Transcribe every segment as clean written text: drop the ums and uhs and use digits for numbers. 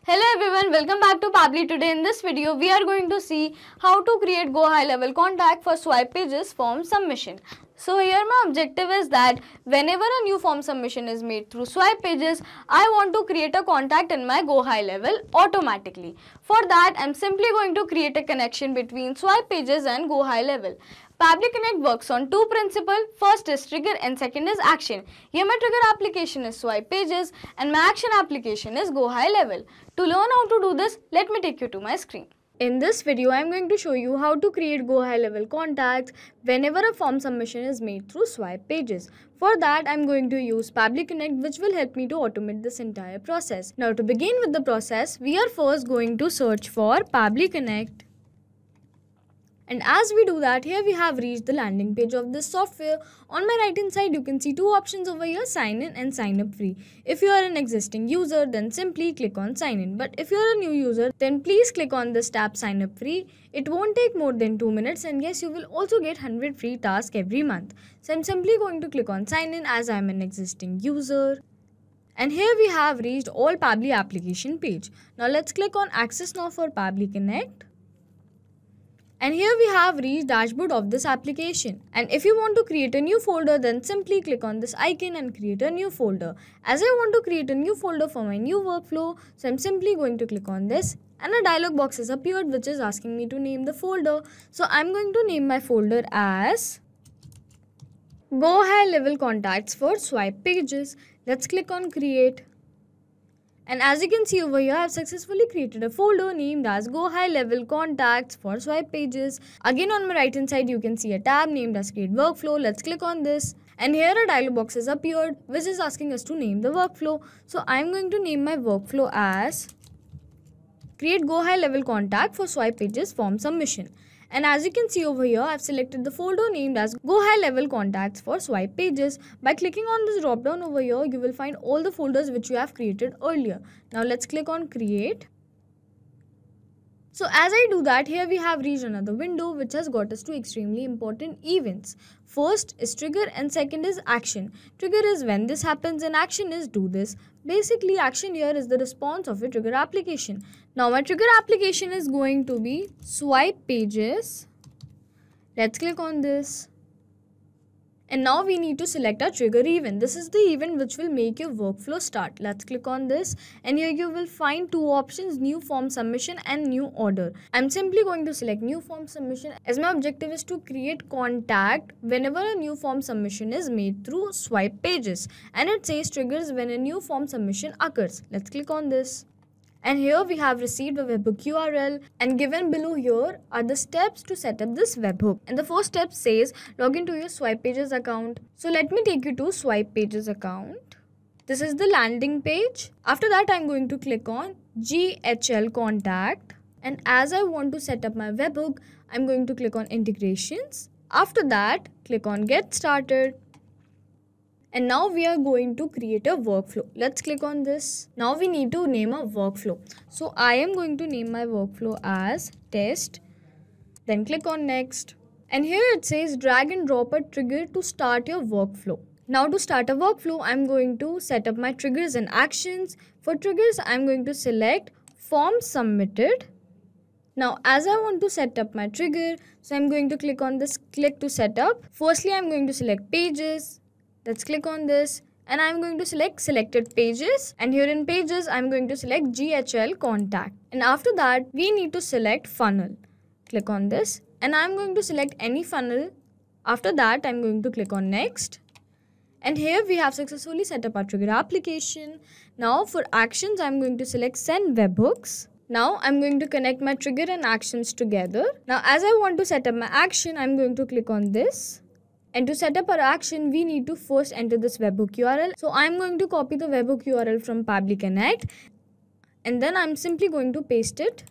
Hello everyone, welcome back to Pabbly. Today in this video, we are going to see how to create GoHighLevel contact for swipe pages form submission. So here my objective is that whenever a new form submission is made through swipe pages, I want to create a contact in my GoHighLevel automatically. For that, I am simply going to create a connection between swipe pages and GoHighLevel. Pabbly Connect works on two principles. First is trigger and second is action. Here my trigger application is swipe pages and my action application is GoHighLevel. To learn how to do this, let me take you to my screen. In this video, I am going to show you how to create GoHighLevel contacts whenever a form submission is made through swipe pages. For that, I am going to use Pabbly Connect, which will help me to automate this entire process. Now to begin with the process, we are first going to search for Pabbly Connect. And as we do that, here we have reached the landing page of this software. On my right hand side, you can see two options over here, sign in and sign up free. If you are an existing user, then simply click on sign in. But if you are a new user, then please click on this tab sign up free. It won't take more than 2 minutes, and yes, you will also get 100 free tasks every month. So I'm simply going to click on sign in as I'm an existing user. And here we have reached all Pabbly application page. Now let's click on access now for Pabbly Connect. And here we have reached dashboard of this application. And if you want to create a new folder, then simply click on this icon and create a new folder. As I want to create a new folder for my new workflow, so I'm simply going to click on this. And a dialog box has appeared which is asking me to name the folder. So I'm going to name my folder as GoHighLevel contacts for swipe pages. Let's click on create. And as you can see over here, I have successfully created a folder named as GoHighLevel contacts for swipe pages. Again on my right hand side, you can see a tab named as create workflow. Let's click on this. And here a dialog box has appeared which is asking us to name the workflow. So I'm going to name my workflow as create GoHighLevel contact for swipe pages form submission. And as you can see over here, I've selected the folder named as GoHighLevel contacts for swipe pages. By clicking on this drop down over here, you will find all the folders which you have created earlier. Now let's click on create. So as I do that, here we have reached another window which has got us to extremely important events. First is trigger and second is action. Trigger is when this happens and action is do this. Basically, action here is the response of a trigger application. Now my trigger application is going to be swipe pages. Let's click on this. And now we need to select our trigger event. This is the event which will make your workflow start. Let's click on this. And here you will find two options, new form submission and new order. I'm simply going to select new form submission as my objective is to create contact whenever a new form submission is made through swipe pages. And it says triggers when a new form submission occurs. Let's click on this. And here we have received a webhook URL, and given below here are the steps to set up this webhook. And the first step says log into your swipe pages account. So let me take you to swipe pages account. This is the landing page. After that, I'm going to click on GHL contact. And as I want to set up my webhook, I'm going to click on integrations. After that, click on get started. And now we are going to create a workflow. Let's click on this. Now we need to name a workflow. So I am going to name my workflow as test. Then click on next. And here it says drag and drop a trigger to start your workflow. Now to start a workflow, I'm going to set up my triggers and actions. For triggers, I'm going to select form submitted. Now as I want to set up my trigger, so I'm going to click on this click to set up. Firstly, I'm going to select pages. Let's click on this and I'm going to select selected pages, and here in pages I'm going to select GHL contact, and after that we need to select funnel. Click on this and I'm going to select any funnel. After that I'm going to click on next, and here we have successfully set up our trigger application. Now for actions I'm going to select send webhooks. Now I'm going to connect my trigger and actions together. Now as I want to set up my action, I'm going to click on this. And to set up our action, we need to first enter this webhook URL. So I'm going to copy the webhook URL from Pabbly Connect. And then I'm simply going to paste it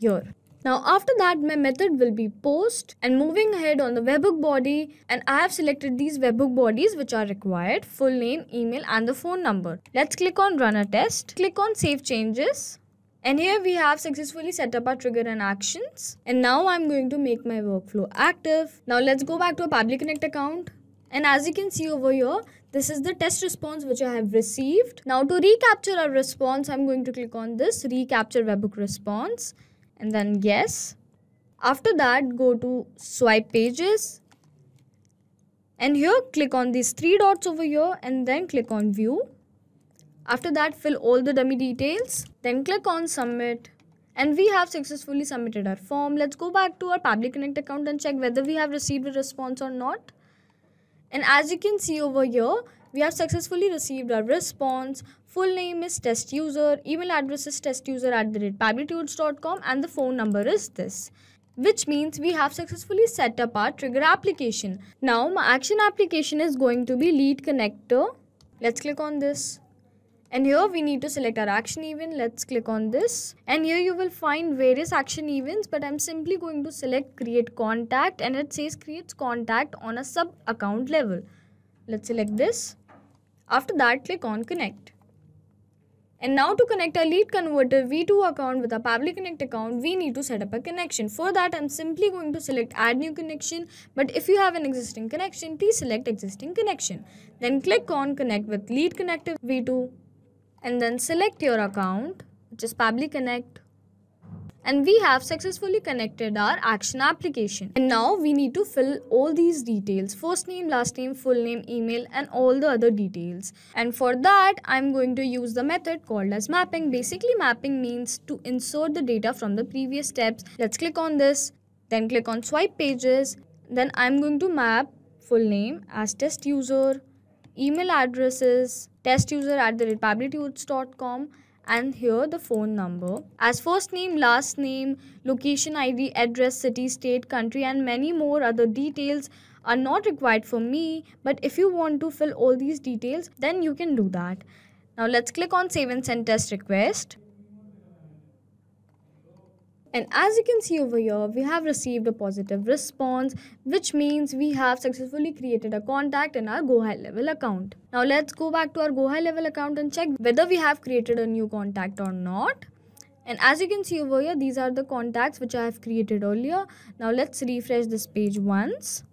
here. Now after that, my method will be post, and moving ahead on the webhook body. And I have selected these webhook bodies which are required, full name, email and the phone number. Let's click on run a test. Click on save changes. And here we have successfully set up our trigger and actions. And now I'm going to make my workflow active. Now let's go back to a Pabbly Connect account. And as you can see over here, This is the test response which I have received. Now to recapture our response, I'm going to click on this recapture webhook response and then yes. After that, go to swipe pages and here click on these 3 dots over here and then click on view. After that, fill all the dummy details, then click on submit. And we have successfully submitted our form. Let's go back to our Pabbly Connect account and check whether we have received a response or not. And as you can see over here, we have successfully received our response. Full name is test user, email address is testuser@pabblytudes.com and the phone number is this. Which means we have successfully set up our trigger application. Now my action application is going to be lead connector. Let's click on this. And here we need to select our action event. Let's click on this. And here you will find various action events, but I'm simply going to select create contact and it says creates contact on a sub account level. Let's select this. After that, click on connect. And now to connect our lead converter V2 account with our Pabbly Connect account, we need to set up a connection. For that, I'm simply going to select add new connection. But if you have an existing connection, please select existing connection. Then click on connect with lead connector V2. And then select your account, which is Pabbly Connect. And we have successfully connected our action application. And now we need to fill all these details: first name, last name, full name, email, and all the other details. And for that, I'm going to use the method called as mapping. Basically, mapping means to insert the data from the previous steps. Let's click on this, then click on swipe pages. Then I'm going to map full name as test user, email addresses testuser@pabblytudes.com and here the phone number as first name, last name, location ID, address, city, state, country, and many more other details are not required for me, but if you want to fill all these details, then you can do that. Now let's click on save and send test request. And as you can see over here, we have received a positive response, which means we have successfully created a contact in our GoHighLevel account. Now let's go back to our GoHighLevel account and check whether we have created a new contact or not. And as you can see over here, these are the contacts which I have created earlier. Now let's refresh this page once.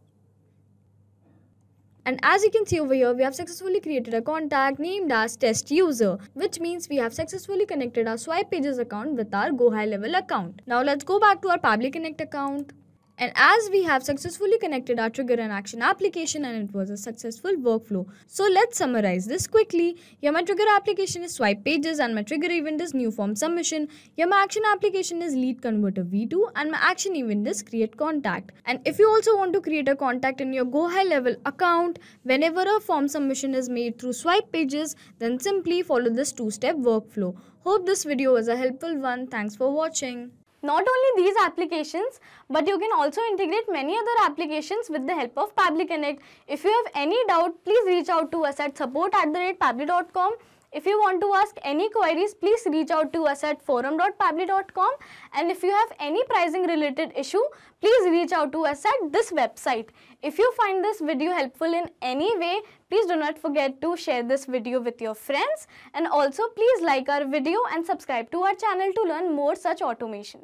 And as you can see over here, we have successfully created a contact named as test user, which means we have successfully connected our swipe pages account with our GoHighLevel account. Now let's go back to our Pabbly Connect account. And as we have successfully connected our trigger and action application and it was a successful workflow. So let's summarize this quickly. Here my trigger application is swipe pages and my trigger event is new form submission. Here my action application is lead converter V2 and my action event is create contact. And if you also want to create a contact in your GoHighLevel account, whenever a form submission is made through swipe pages, then simply follow this two-step workflow. Hope this video was a helpful one. Thanks for watching. Not only these applications, but you can also integrate many other applications with the help of Pabbly Connect. If you have any doubt, please reach out to us at support@pabbly.com. If you want to ask any queries, please reach out to us at forum.pabbly.com. And if you have any pricing related issue, please reach out to us at this website. If you find this video helpful in any way, please do not forget to share this video with your friends. And also please like our video and subscribe to our channel to learn more such automation.